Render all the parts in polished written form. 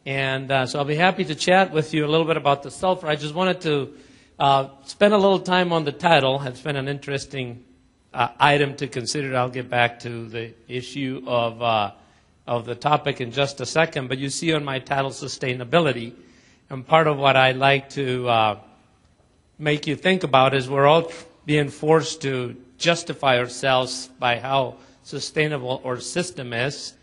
And so I'll be happy to chat with you a little bit about the sulfur. I just wanted to spend a little time on the title. It's been an interesting item to consider. I'll get back to the issue of the topic in just a second. But you see on my title, sustainability. And part of what I'd like to make you think about is we're all being forced to justify ourselves by how sustainable our system is.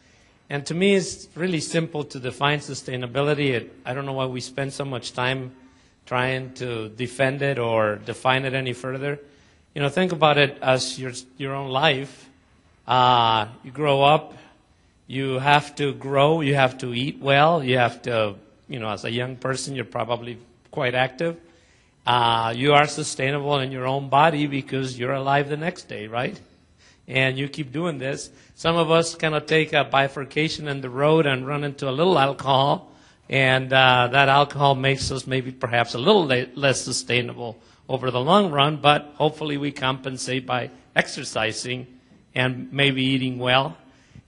And to me, it's really simple to define sustainability. I don't know why we spend so much time trying to defend it or define it any further. You know, think about it as your own life. You grow up, you have to grow, you have to eat well, you have to, you know, as a young person, you're probably quite active. You are sustainable in your own body because you're alive the next day, right? And you keep doing this. Some of us kind of take a bifurcation in the road and run into a little alcohol, and that alcohol makes us maybe perhaps a little less sustainable over the long run, but hopefully we compensate by exercising and maybe eating well.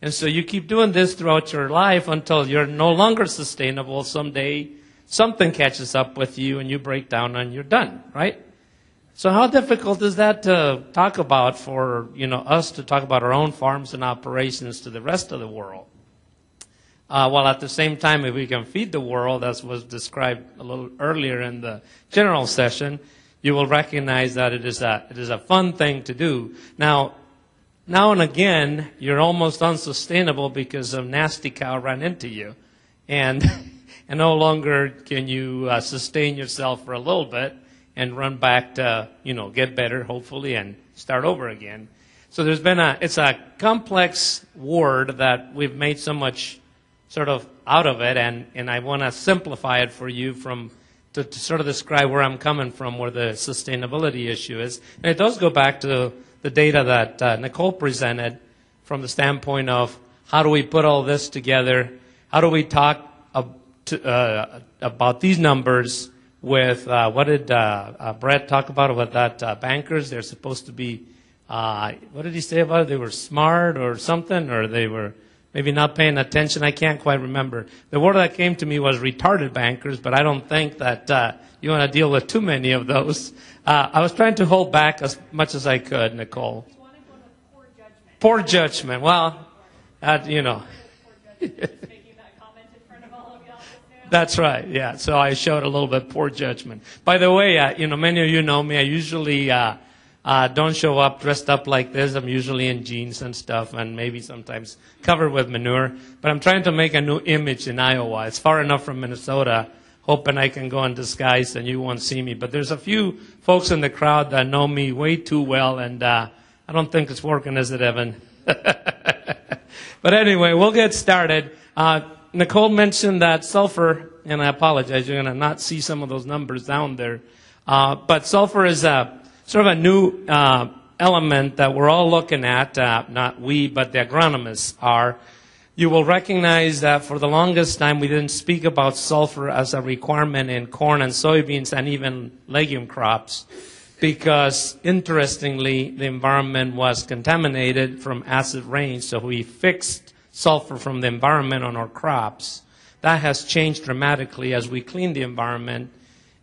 And so you keep doing this throughout your life until you're no longer sustainable. Someday something catches up with you and you break down and you're done, right? So how difficult is that to talk about for, you know, us to talk about our own farms and operations to the rest of the world? While at the same time, if we can feed the world, as was described a little earlier in the general session, you will recognize that it is a fun thing to do. Now and again, you're almost unsustainable because a nasty cow ran into you. And no longer can you sustain yourself for a little bit and run back to, you know, get better, hopefully, and start over again. So there's been it's a complex word that we've made so much sort of out of it, and I want to simplify it for you to sort of describe where I'm coming from, where the sustainability issue is. And it does go back to the data that Nicole presented from the standpoint of how do we put all this together, how do we talk about these numbers with, what did Brett talk about that bankers, they're supposed to be, what did he say about it? They were smart or something, or they were maybe not paying attention. I can't quite remember. The word that came to me was retarded bankers, but I don't think that you want to deal with too many of those. I was trying to hold back as much as I could, Nicole. You want to go to poor judgment. Poor judgment. Well, you know. That's right, yeah. So I showed a little bit poor judgment. By the way, you know, many of you know me. I usually don't show up dressed up like this. I'm usually in jeans and stuff, and maybe sometimes covered with manure. But I'm trying to make a new image in Iowa. It's far enough from Minnesota, hoping I can go in disguise and you won't see me. But there's a few folks in the crowd that know me way too well, and I don't think it's working, is it, Evan? But anyway, we'll get started. Nicole mentioned that sulfur, and I apologize, you're going to not see some of those numbers down there. But sulfur is sort of a new element that we're all looking at, not we, but the agronomists are. You will recognize that for the longest time we didn't speak about sulfur as a requirement in corn and soybeans and even legume crops because, interestingly, the environment was contaminated from acid rain, so we fixed sulfur from the environment on our crops. That has changed dramatically as we clean the environment,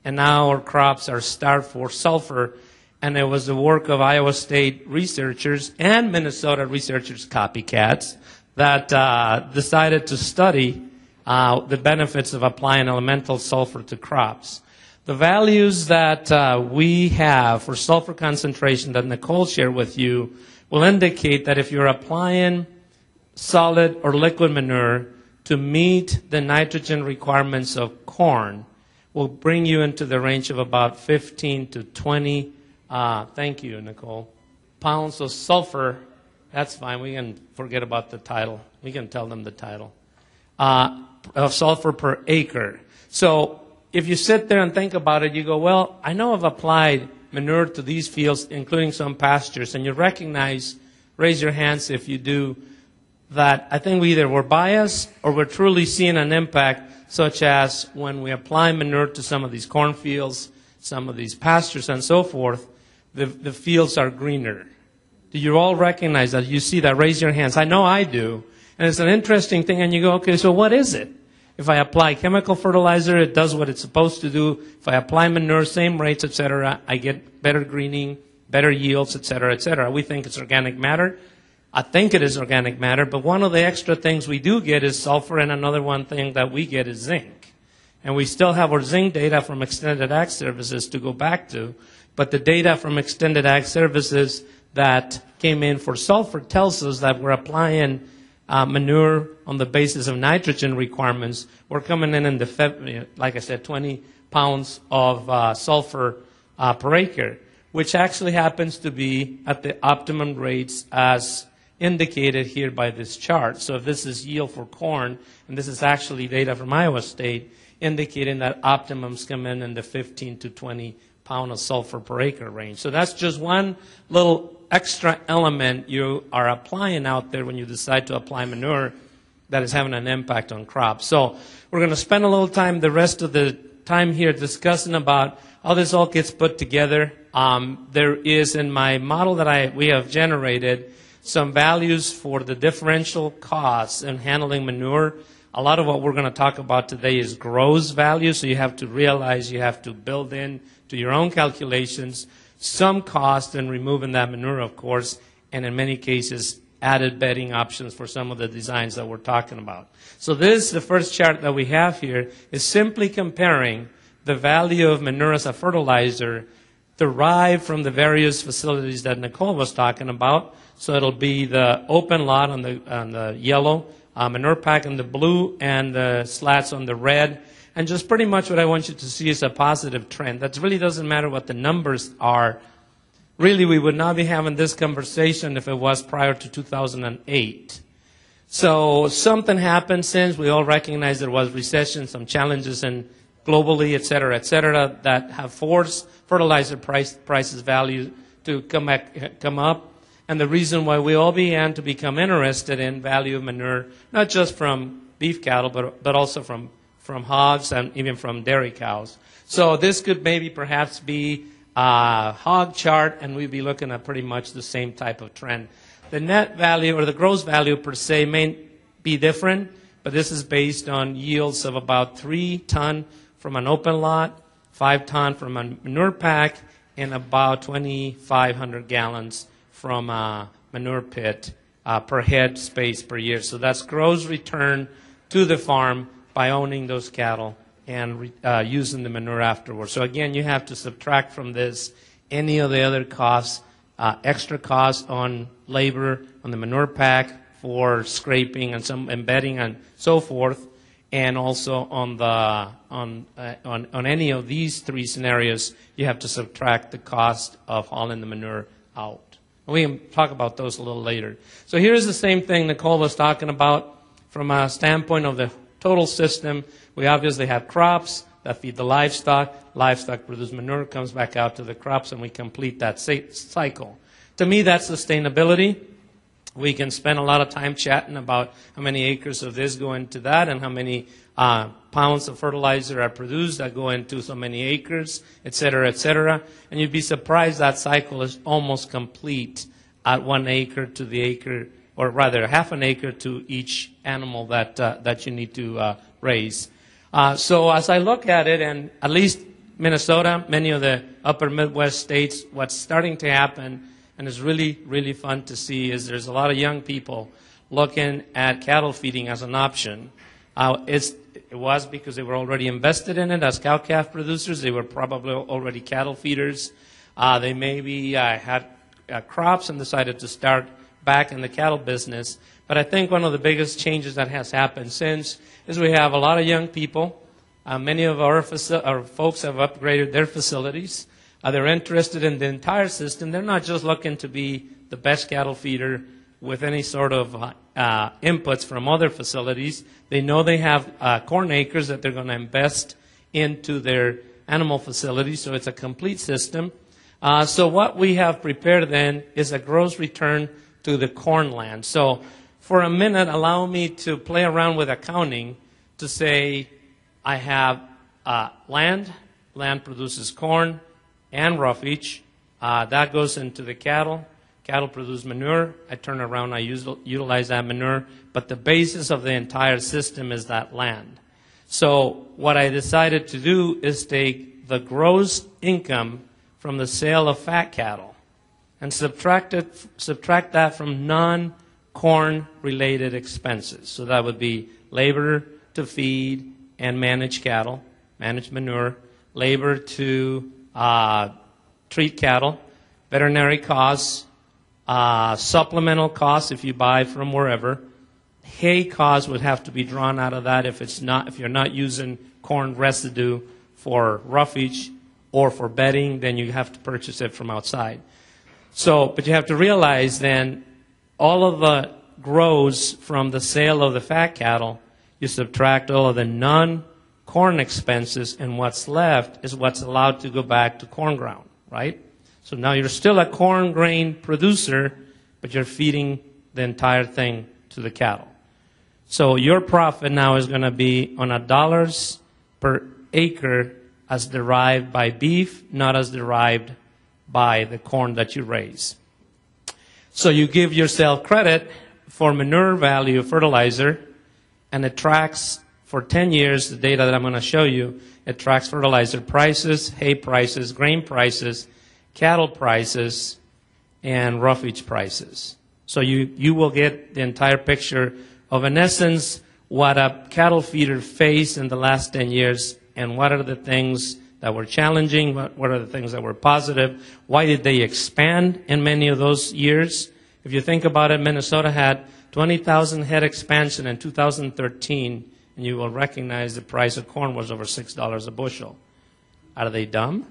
and now our crops are starved for sulfur. And it was the work of Iowa State researchers and Minnesota researchers, copycats, that decided to study the benefits of applying elemental sulfur to crops. The values that we have for sulfur concentration that Nicole shared with you will indicate that if you're applying solid or liquid manure to meet the nitrogen requirements of corn, will bring you into the range of about 15 to 20 thank you, Nicole. Pounds of sulfur, that's fine. We can forget about the title. We can tell them the title. Of sulfur per acre. So if you sit there and think about it, you go, well, I know I've applied manure to these fields, including some pastures, and you recognize, raise your hands if you do, that I think we're biased or we're truly seeing an impact, such as when we apply manure to some of these cornfields, some of these pastures, and so forth, the fields are greener. Do you all recognize that? You see that? Raise your hands. I know I do. And it's an interesting thing, and you go, okay, so what is it? If I apply chemical fertilizer, it does what it's supposed to do. If I apply manure, same rates, etc., I get better greening, better yields, etc., etc. We think it's organic matter. I think it is organic matter, but one of the extra things we do get is sulfur, and another one thing that we get is zinc. And we still have our zinc data from Extended Ag Services to go back to, but the data from Extended Ag Services that came in for sulfur tells us that we're applying manure on the basis of nitrogen requirements. We're coming in the, like I said, 20 pounds of sulfur per acre, which actually happens to be at the optimum rates as indicated here by this chart. So if this is yield for corn, and this is actually data from Iowa State, indicating that optimums come in the 15 to 20 pound of sulfur per acre range. So that's just one little extra element you are applying out there when you decide to apply manure that is having an impact on crops. So we're going to spend a little time, the rest of the time here, discussing about how this all gets put together. There is in my model that we have generated some values for the differential costs in handling manure. A lot of what we're going to talk about today is gross value, so you have to realize you have to build in to your own calculations some cost in removing that manure, of course, and in many cases added bedding options for some of the designs that we're talking about. So this, the first chart that we have here, is simply comparing the value of manure as a fertilizer derived from the various facilities that Nicole was talking about. So it'll be the open lot on the yellow, manure pack in the blue, and the slats on the red. And just pretty much what I want you to see is a positive trend. That really doesn't matter what the numbers are. Really, we would not be having this conversation if it was prior to 2008. So something happened since. We all recognize there was recession, some challenges in globally, et cetera, that have forced fertilizer prices value to come up. And the reason why we all began to become interested in value of manure, not just from beef cattle, but also from hogs and even from dairy cows. So this could maybe perhaps be a hog chart, and we'd be looking at pretty much the same type of trend. The net value or the gross value per se may be different, but this is based on yields of about 3 ton from an open lot, 5 ton from a manure pack, and about 2,500 gallons from a manure pit per head space per year. So that's gross return to the farm by owning those cattle and using the manure afterwards. So again, you have to subtract from this any of the other costs, extra costs on labor, on the manure pack for scraping and some embedding and so forth, and also on any of these three scenarios, you have to subtract the cost of hauling the manure out. We can talk about those a little later. So here's the same thing Nicole was talking about from a standpoint of the total system. We obviously have crops that feed the livestock. Livestock produce manure, comes back out to the crops, and we complete that cycle. To me, that's sustainability. We can spend a lot of time chatting about how many acres of this go into that and how many pounds of fertilizer are produced that go into so many acres, et cetera, et cetera. And you'd be surprised that cycle is almost complete at 1 acre to the acre, or rather half an acre to each animal that you need to raise. So as I look at it, and at least Minnesota, many of the upper Midwest states, what's starting to happen, and it's really, really fun to see, is there's a lot of young people looking at cattle feeding as an option. It was because they were already invested in it as cow-calf producers. They were probably already cattle feeders. They maybe had crops and decided to start back in the cattle business. But I think one of the biggest changes that has happened since is we have a lot of young people. Many of our folks have upgraded their facilities. They're interested in the entire system. They're not just looking to be the best cattle feeder with any sort of inputs from other facilities. They know they have corn acres that they're going to invest into their animal facilities, so it's a complete system. So what we have prepared then is a gross return to the corn land. So for a minute, allow me to play around with accounting to say I have land produces corn and roughage. That goes into the cattle. Cattle produce manure. I turn around, I utilize that manure. But the basis of the entire system is that land. So what I decided to do is take the gross income from the sale of fat cattle and subtract that from non-corn related expenses. So that would be labor to feed and manage cattle, manage manure, labor to treat cattle, veterinary costs, supplemental costs if you buy from wherever. Hay costs would have to be drawn out of that if you're not using corn residue for roughage or for bedding, then you have to purchase it from outside. So, but you have to realize then all of the grows from the sale of the fat cattle, you subtract all of the non-corn expenses, and what's left is what's allowed to go back to corn ground, right? So now you're still a corn grain producer, but you're feeding the entire thing to the cattle. So your profit now is going to be on $1 per acre as derived by beef, not as derived by the corn that you raise. So you give yourself credit for manure value fertilizer, and it tracks for 10 years, the data that I'm going to show you, it tracks fertilizer prices, hay prices, grain prices, cattle prices, and roughage prices. So you will get the entire picture of, in essence, what a cattle feeder faced in the last 10 years and what are the things that were challenging, what are the things that were positive, why did they expand in many of those years. If you think about it, Minnesota had 20,000 head expansion in 2013, and you will recognize the price of corn was over $6 a bushel. Are they dumb?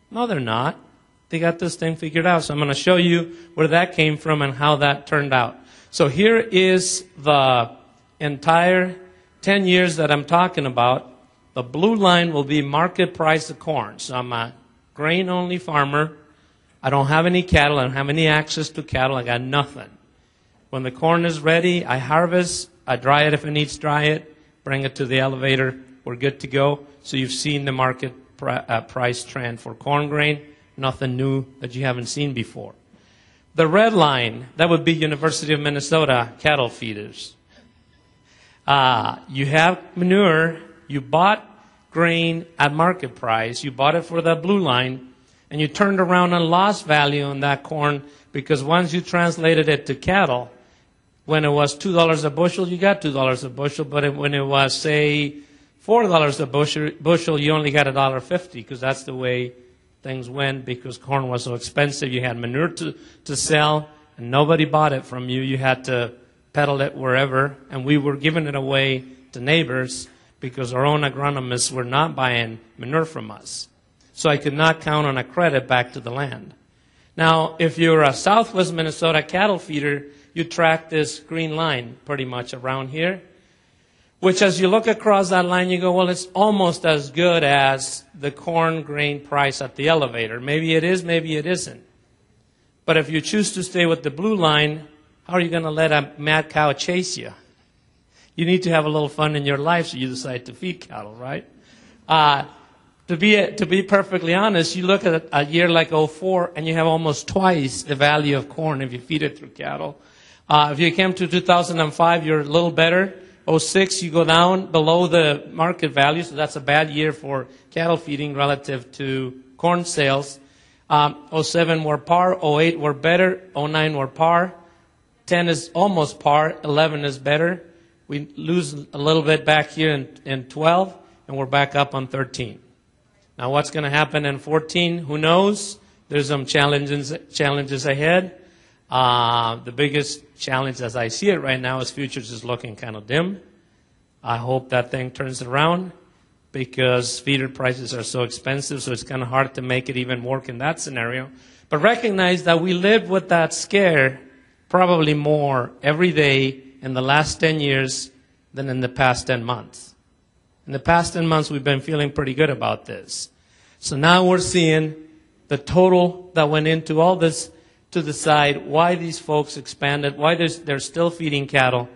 No, they're not. They got this thing figured out. So I'm going to show you where that came from and how that turned out. So here is the entire 10 years that I'm talking about. The blue line will be market price of corn. So I'm a grain-only farmer. I don't have any cattle. I don't have any access to cattle. I got nothing. When the corn is ready, I harvest. I dry it if it needs dry it. Bring it to the elevator. We're good to go. So you've seen the market price trend for corn grain. Nothing new that you haven't seen before. The red line, that would be University of Minnesota cattle feeders. You have manure. You bought grain at market price. You bought it for the blue line, and you turned around and lost value on that corn because once you translated it to cattle, when it was $2 a bushel, you got $2 a bushel. But when it was, say, $4 a bushel, you only got $1.50 because that's the way things went because corn was so expensive. You had manure to sell, and nobody bought it from you. You had to peddle it wherever, and we were giving it away to neighbors because our own agronomists were not buying manure from us. So I could not count on a credit back to the land. Now, if you're a Southwest Minnesota cattle feeder, you track this green line pretty much around here, which as you look across that line, you go, well, it's almost as good as the corn grain price at the elevator. Maybe it is, maybe it isn't. But if you choose to stay with the blue line, how are you going to let a mad cow chase you? You need to have a little fun in your life, so you decide to feed cattle, right? To be perfectly honest, you look at a year like 04, and you have almost twice the value of corn if you feed it through cattle. If you came to 2005, you're a little better. 06, you go down below the market value, so that's a bad year for cattle feeding relative to corn sales. 07 were par, 08 were better, 09 were par, 10 is almost par, 11 is better. We lose a little bit back here in 12, and we're back up on 13. Now what's going to happen in 14? Who knows? There's some challenges ahead. The biggest challenge as I see it right now is futures is looking kind of dim. I hope that thing turns around because feeder prices are so expensive, so it's kind of hard to make it even work in that scenario. But recognize that we live with that scare probably more every day in the last 10 years than in the past 10 months. In the past 10 months, we've been feeling pretty good about this. So now we're seeing the total that went into all this to decide why these folks expanded, why they're still feeding cattle,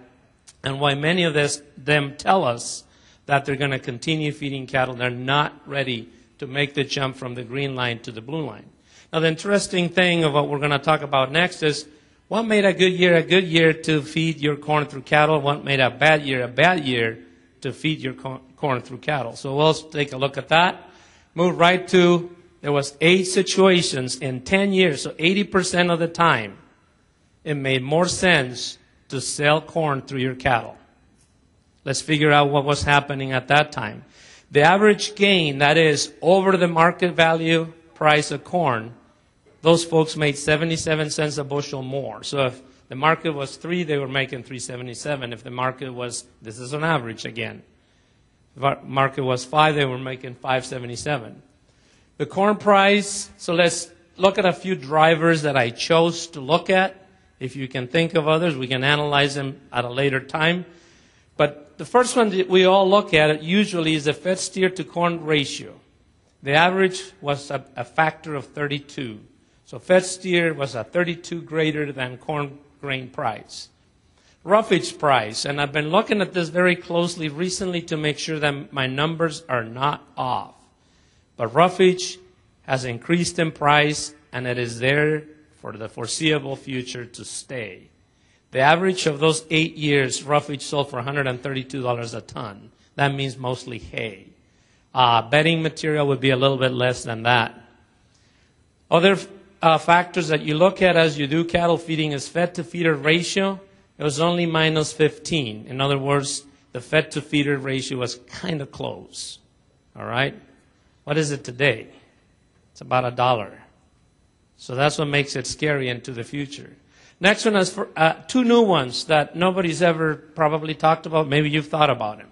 and why many of them tell us that they're going to continue feeding cattle. They're not ready to make the jump from the green line to the blue line. Now, the interesting thing of what we're going to talk about next is what made a good year to feed your corn through cattle, what made a bad year to feed your corn through cattle. So we'll take a look at that. Move right to, there was 8 situations in 10 years, so 80% of the time, it made more sense to sell corn through your cattle. Let's figure out what was happening at that time. The average gain, that is, over the market value price of corn, those folks made 77 cents a bushel more. So if the market was 3, they were making 3.77. If the market was, this is an average again, if the market was 5, they were making 5.77. The corn price, so let's look at a few drivers that I chose to look at. If you can think of others, we can analyze them at a later time. But the first one that we all look at usually is the fed steer to corn ratio. The average was a factor of 32. So fed steer was a 32 greater than corn grain price. Roughage price, and I've been looking at this very closely recently to make sure that my numbers are not off. But roughage has increased in price, and it is there for the foreseeable future to stay. The average of those 8 years, roughage sold for $132 a ton. That means mostly hay. Bedding material would be a little bit less than that. Other factors that you look at as you do cattle feeding is fed to feeder ratio. It was only minus 15. In other words, the fed to feeder ratio was kind of close. All right? What is it today? It's about $1. So that's what makes it scary into the future. Next one is for, 2 new ones that nobody's ever probably talked about. Maybe you've thought about them.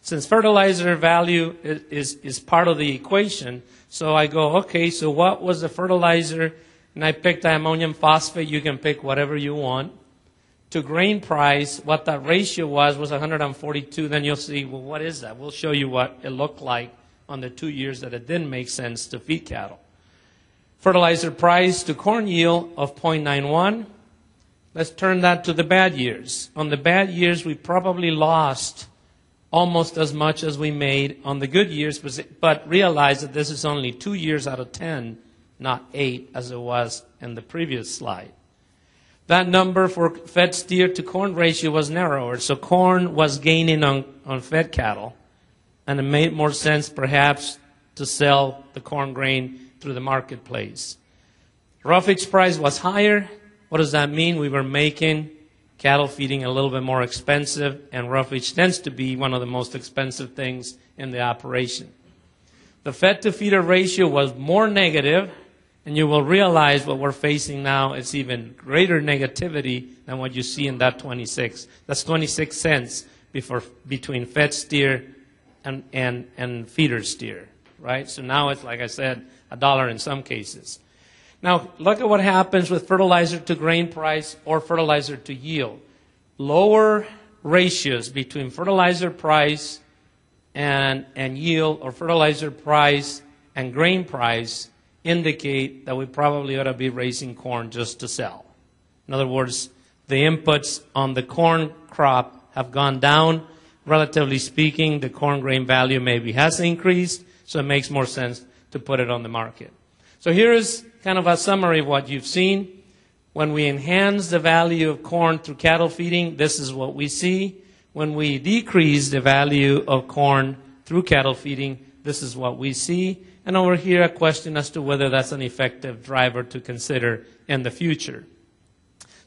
Since fertilizer value is part of the equation, so I go, okay, so what was the fertilizer? And I picked ammonium phosphate. You can pick whatever you want. To grain price, what that ratio was 142. Then you'll see, well, what is that? We'll show you what it looked like on the 2 years that it didn't make sense to feed cattle. Fertilizer price to corn yield of 0.91. Let's turn that to the bad years. On the bad years, we probably lost almost as much as we made on the good years, but realize that this is only 2 years out of 10, not 8, as it was in the previous slide. That number for fed steer to corn ratio was narrower, so corn was gaining on fed cattle, and it made more sense perhaps to sell the corn grain through the marketplace. Roughage price was higher. What does that mean? We were making cattle feeding a little bit more expensive, and roughage tends to be one of the most expensive things in the operation. The fed to feeder ratio was more negative, and you will realize what we're facing now is even greater negativity than what you see in that 26. That's 26 cents between fed steer and feeder steer, right? So now it's, like I said, $1 in some cases. Now, look at what happens with fertilizer to grain price or fertilizer to yield. Lower ratios between fertilizer price and yield, or fertilizer price and grain price, indicate that we probably ought to be raising corn just to sell. In other words, the inputs on the corn crop have gone down. Relatively speaking, the corn grain value maybe has increased, so it makes more sense to put it on the market. So here is kind of a summary of what you've seen. When we enhance the value of corn through cattle feeding, this is what we see. When we decrease the value of corn through cattle feeding, this is what we see. And over here, a question as to whether that's an effective driver to consider in the future.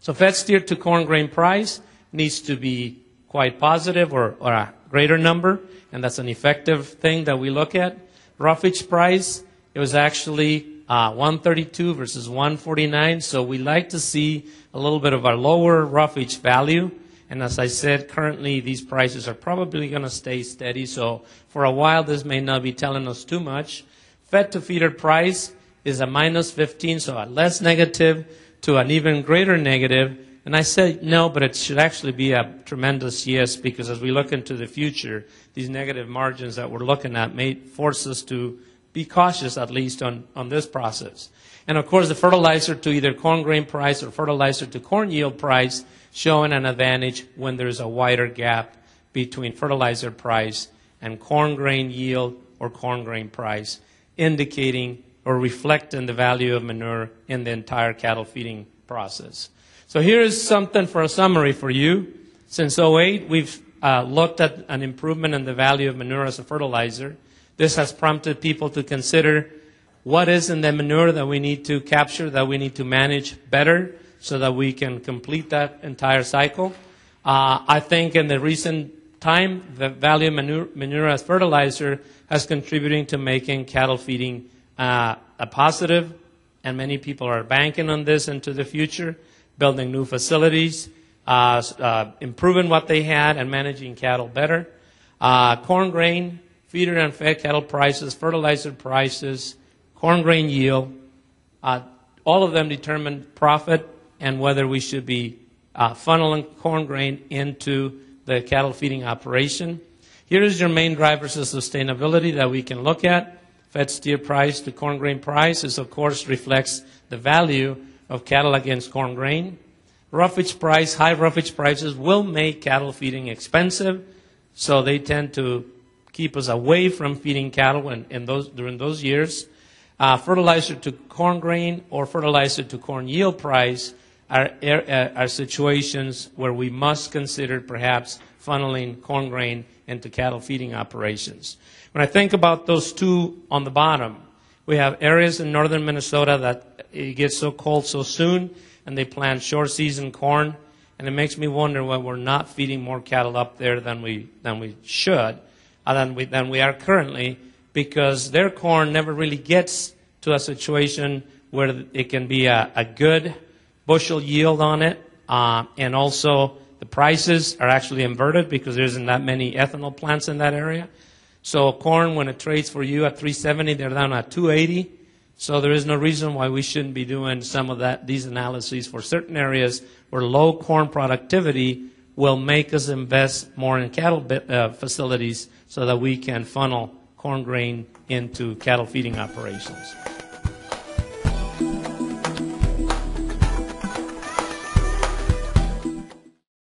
So fed steer to corn grain price needs to be quite positive or a greater number, and that's an effective thing that we look at. Roughage price, it was actually 132 versus 149, so we like to see a little bit of a lower roughage value. And as I said, currently these prices are probably going to stay steady, so for a while this may not be telling us too much. Fed to feeder price is a minus 15, so a less negative to an even greater negative. And I said no, but it should actually be a tremendous yes, because as we look into the future, these negative margins that we're looking at may force us to be cautious, at least on this process. And of course, the fertilizer to either corn grain price or fertilizer to corn yield price showing an advantage when there's a wider gap between fertilizer price and corn grain yield or corn grain price, indicating or reflect in the value of manure in the entire cattle feeding process. So here is something for a summary for you. Since '08, we've looked at an improvement in the value of manure as a fertilizer. This has prompted people to consider what is in the manure that we need to capture, that we need to manage better so that we can complete that entire cycle. I think in the recent time, the value of manure as fertilizer has contributed to making cattle feeding a positive, and many people are banking on this into the future, building new facilities, improving what they had, and managing cattle better. Corn grain, feeder and fed cattle prices, fertilizer prices, corn grain yield, all of them determine profit and whether we should be funneling corn grain into the cattle feeding operation. Here is your main drivers of sustainability that we can look at. Fed steer price to corn grain price is, of course, reflects the value of cattle against corn grain. Roughage price, high roughage prices will make cattle feeding expensive, so they tend to keep us away from feeding cattle during those years. Fertilizer to corn grain or fertilizer to corn yield price are situations where we must consider perhaps funneling corn grain into cattle feeding operations. When I think about those two on the bottom, we have areas in northern Minnesota that it gets so cold so soon, and they plant short season corn, and it makes me wonder why we're not feeding more cattle up there than we should, than we are currently, because their corn never really gets to a situation where it can be a good bushel yield on it, and also the prices are actually inverted because there isn't that many ethanol plants in that area. So corn, when it trades for you at $3.70, they're down at $2.80. So there is no reason why we shouldn't be doing some of these analyses for certain areas where low corn productivity will make us invest more in cattle facilities so that we can funnel corn grain into cattle feeding operations.